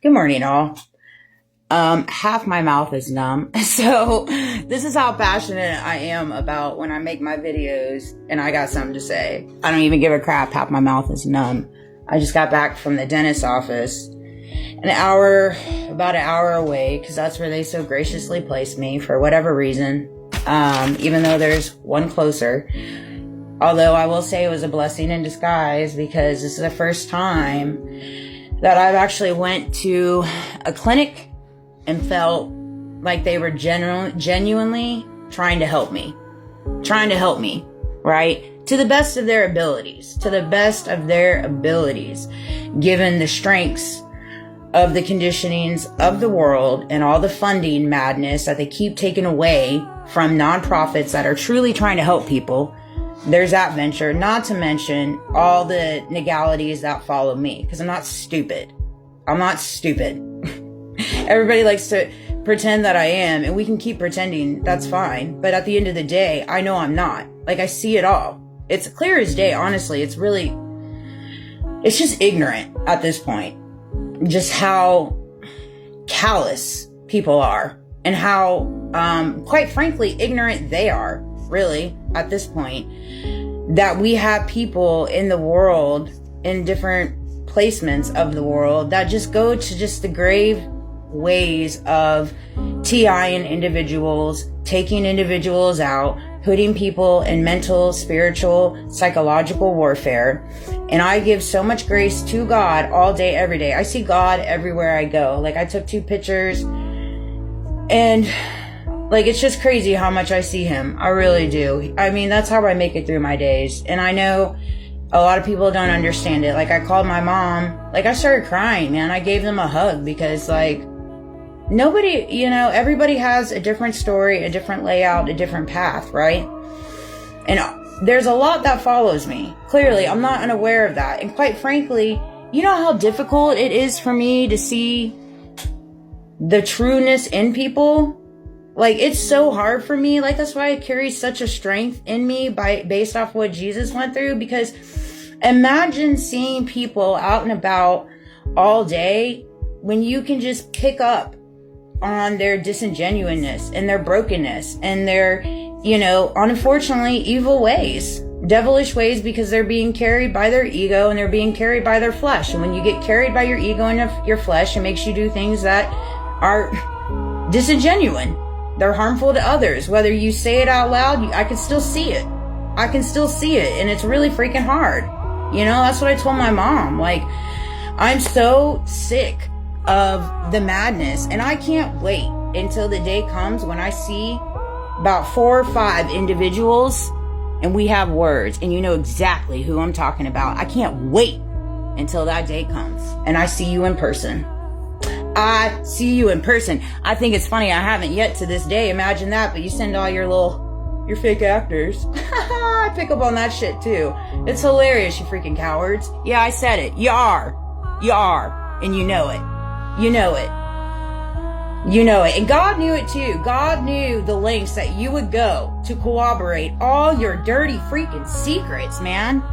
Good morning, all. Half my mouth is numb. So this is how passionate I am about when I make my videos and I got something to say. I don't even give a crap. Half my mouth is numb. I just got back from the dentist's office about an hour away, because that's where they so graciously placed me for whatever reason. Even though there's one closer. Although I will say it was a blessing in disguise, because this is the first time that I've actually went to a clinic and felt like they were genuinely trying to help me, right? To the best of their abilities, given the strengths of the conditionings of the world and all the funding madness that they keep taking away from nonprofits that are truly trying to help people. There's that venture, not to mention all the legalities that follow me, because I'm not stupid. Everybody likes to pretend that I am, and we can keep pretending, that's fine. But at the end of the day, I know I'm not. Like, I see it all. It's clear as day, honestly. It's just ignorant at this point. Just how callous people are, and how, quite frankly, ignorant they are, really, at this point. That we have people in the world, in different placements of the world, that just go to just the grave ways of TIing individuals, taking individuals out, putting people in mental, spiritual, psychological warfare. And I give so much grace to God all day, every day. I see God everywhere I go. Like, I took 2 pictures, and like, it's just crazy how much I see him. I really do. I mean, that's how I make it through my days. And I know a lot of people don't understand it. Like, I called my mom. Like, I started crying, man. I gave them a hug, because, like, nobody, everybody has a different story, a different layout, a different path, right? And there's a lot that follows me. Clearly, I'm not unaware of that. And quite frankly, you know how difficult it is for me to see the trueness in people? Like, it's so hard for me. Like, that's why I carry such a strength in me based off what Jesus went through. Because imagine seeing people out and about all day when you can just pick up on their disingenuousness and their brokenness and their, unfortunately, evil ways, devilish ways, because they're being carried by their ego and they're being carried by their flesh. And when you get carried by your ego and your flesh, it makes you do things that are disingenuine. They're harmful to others. Whether you say it out loud, I can still see it. And it's really freaking hard. That's what I told my mom. Like, I'm so sick of the madness, and I can't wait until the day comes when I see about 4 or 5 individuals and we have words, and you know exactly who I'm talking about. I can't wait until that day comes and I see you in person. I think it's funny, I haven't yet to this day. Imagine that. But you send all your fake actors. I pick up on that shit too. It's hilarious, you freaking cowards. Yeah, I said it. You are. And you know it. And God knew it too. God knew the lengths that you would go to corroborate all your dirty freaking secrets, man.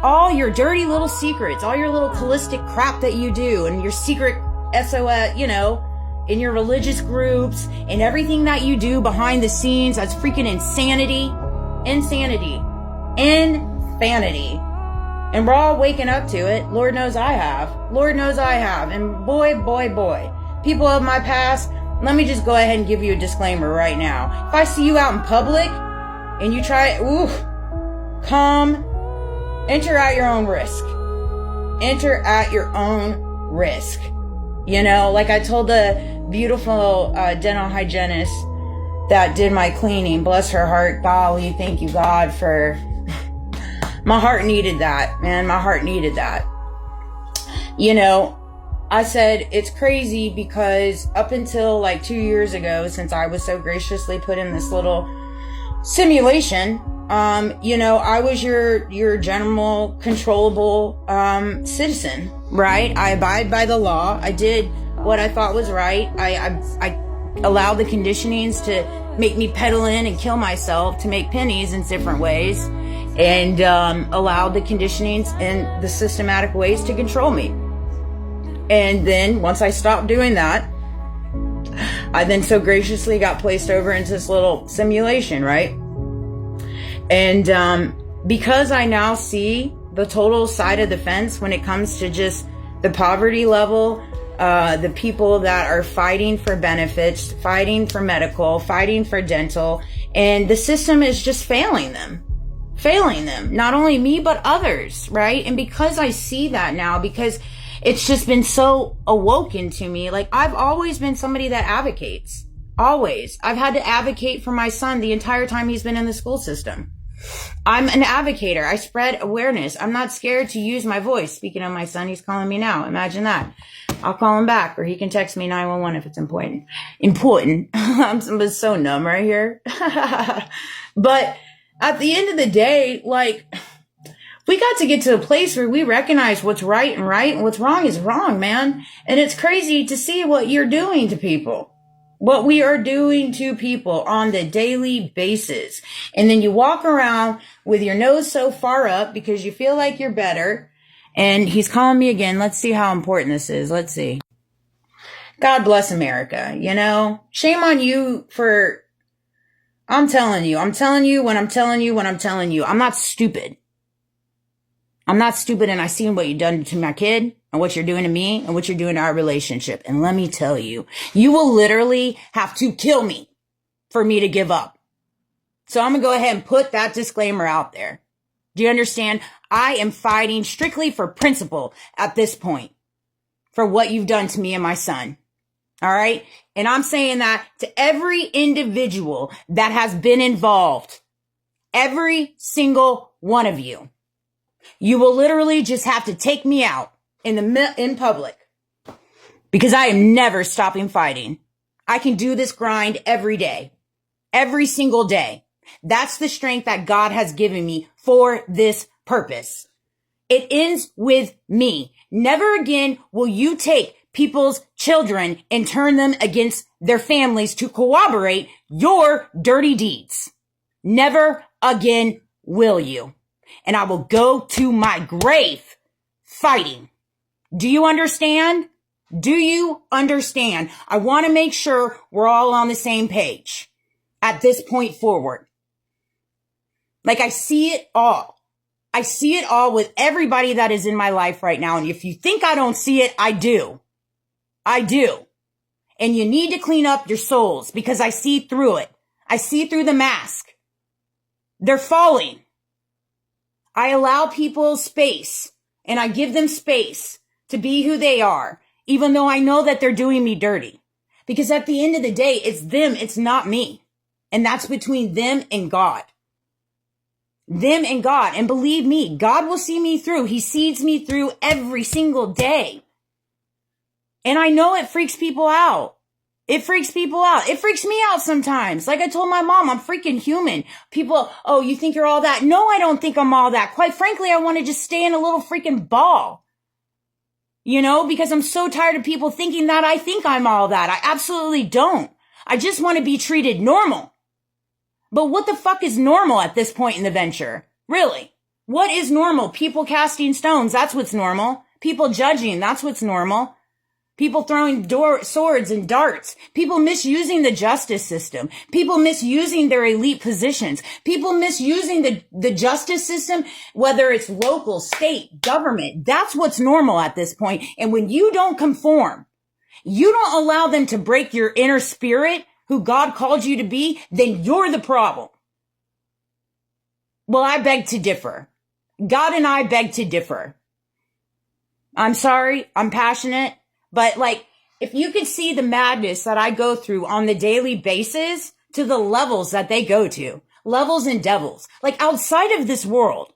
All your dirty little secrets, all your little holistic crap that you do, and your secret SOS, in your religious groups, and everything that you do behind the scenes. That's freaking insanity. And we're all waking up to it. Lord knows I have. And boy, people of my past, let me just go ahead and give you a disclaimer right now. If I see you out in public and you try, enter at your own risk. Like I told the beautiful dental hygienist that did my cleaning, bless her heart, golly, thank you, God, for... My heart needed that, man. I said, it's crazy because up until like 2 years ago, since I was so graciously put in this little simulation, I was your general controllable citizen, right? I abide by the law. I did what I thought was right. I allowed the conditionings to make me pedal in and kill myself to make pennies in different ways, and allowed the conditionings and the systematic ways to control me. And then once I stopped doing that, I then so graciously got placed over into this little simulation, right? And because I now see the total side of the fence when it comes to just the poverty level, the people that are fighting for benefits, fighting for medical, fighting for dental, and the system is just failing them. Not only me, but others, right? And because I see that now, because it's just been so awoken to me, like I've always been somebody that advocates. Always. I've had to advocate for my son the entire time he's been in the school system. I'm an advocator. I spread awareness. I'm not scared to use my voice. Speaking of my son, he's calling me now. Imagine that. I'll call him back, or he can text me 911 if it's important. I'm so numb right here. But at the end of the day, like, we got to get to a place where we recognize what's right and what's wrong is wrong, man. And it's crazy to see what you're doing to people. What we are doing to people on the daily basis. And then you walk around with your nose so far up because you feel like you're better. And he's calling me again. Let's see how important this is. Let's see. God bless America. You know, shame on you for, I'm telling you when I'm telling you. I'm not stupid. I'm not stupid, and I seen what you've done to my kid and what you're doing to me and what you're doing to our relationship. And let me tell you, you will literally have to kill me for me to give up. So I'm going to go ahead and put that disclaimer out there. Do you understand? I am fighting strictly for principle at this point for what you've done to me and my son. All right. And I'm saying that to every individual that has been involved, every single one of you. You will literally just have to take me out in public because I am never stopping fighting. I can do this grind every day, every single day. That's the strength that God has given me for this purpose. It ends with me. Never again will you take people's children and turn them against their families to corroborate your dirty deeds. Never again will you. And I will go to my grave fighting. Do you understand? Do you understand? I want to make sure we're all on the same page at this point forward. Like I see it all. I see it all with everybody that is in my life right now. And if you think I don't see it, I do. I do. And you need to clean up your souls because I see through it. I see through the mask. They're falling. I allow people space and I give them space to be who they are, even though I know that they're doing me dirty. Because at the end of the day, it's them, it's not me. And that's between them and God. Them and God. And believe me, God will see me through. He sees me through every single day. And I know it freaks people out. It freaks people out. It freaks me out sometimes. Like I told my mom, I'm freaking human. People, oh, you think you're all that? No, I don't think I'm all that. Quite frankly, I want to just stay in a little freaking ball. You know, because I'm so tired of people thinking that I think I'm all that. I absolutely don't. I just want to be treated normal. But what the fuck is normal at this point in the venture? Really? What is normal? People casting stones. That's what's normal. People judging. That's what's normal. People throwing swords and darts. People misusing the justice system. People misusing their elite positions. People misusing the justice system, whether it's local, state, government. That's what's normal at this point. And when you don't conform, you don't allow them to break your inner spirit, who God called you to be, then you're the problem. Well, I beg to differ. God and I beg to differ. I'm sorry. I'm passionate. But like, if you could see the madness that I go through on the daily basis to the levels that they go to, levels and devils, like outside of this world.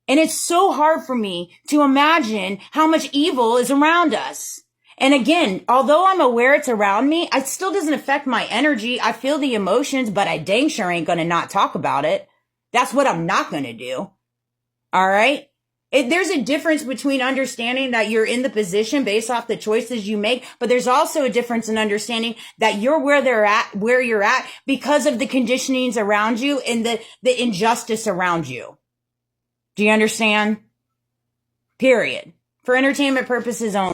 And it's so hard for me to imagine how much evil is around us. And again, although I'm aware it's around me, it still doesn't affect my energy. I feel the emotions, but I dang sure ain't going to not talk about it. That's what I'm not going to do. All right. There's a difference between understanding that you're in the position based off the choices you make, but there's also a difference in understanding that you're where you're at because of the conditionings around you and the injustice around you. Do you understand? Period. For entertainment purposes only.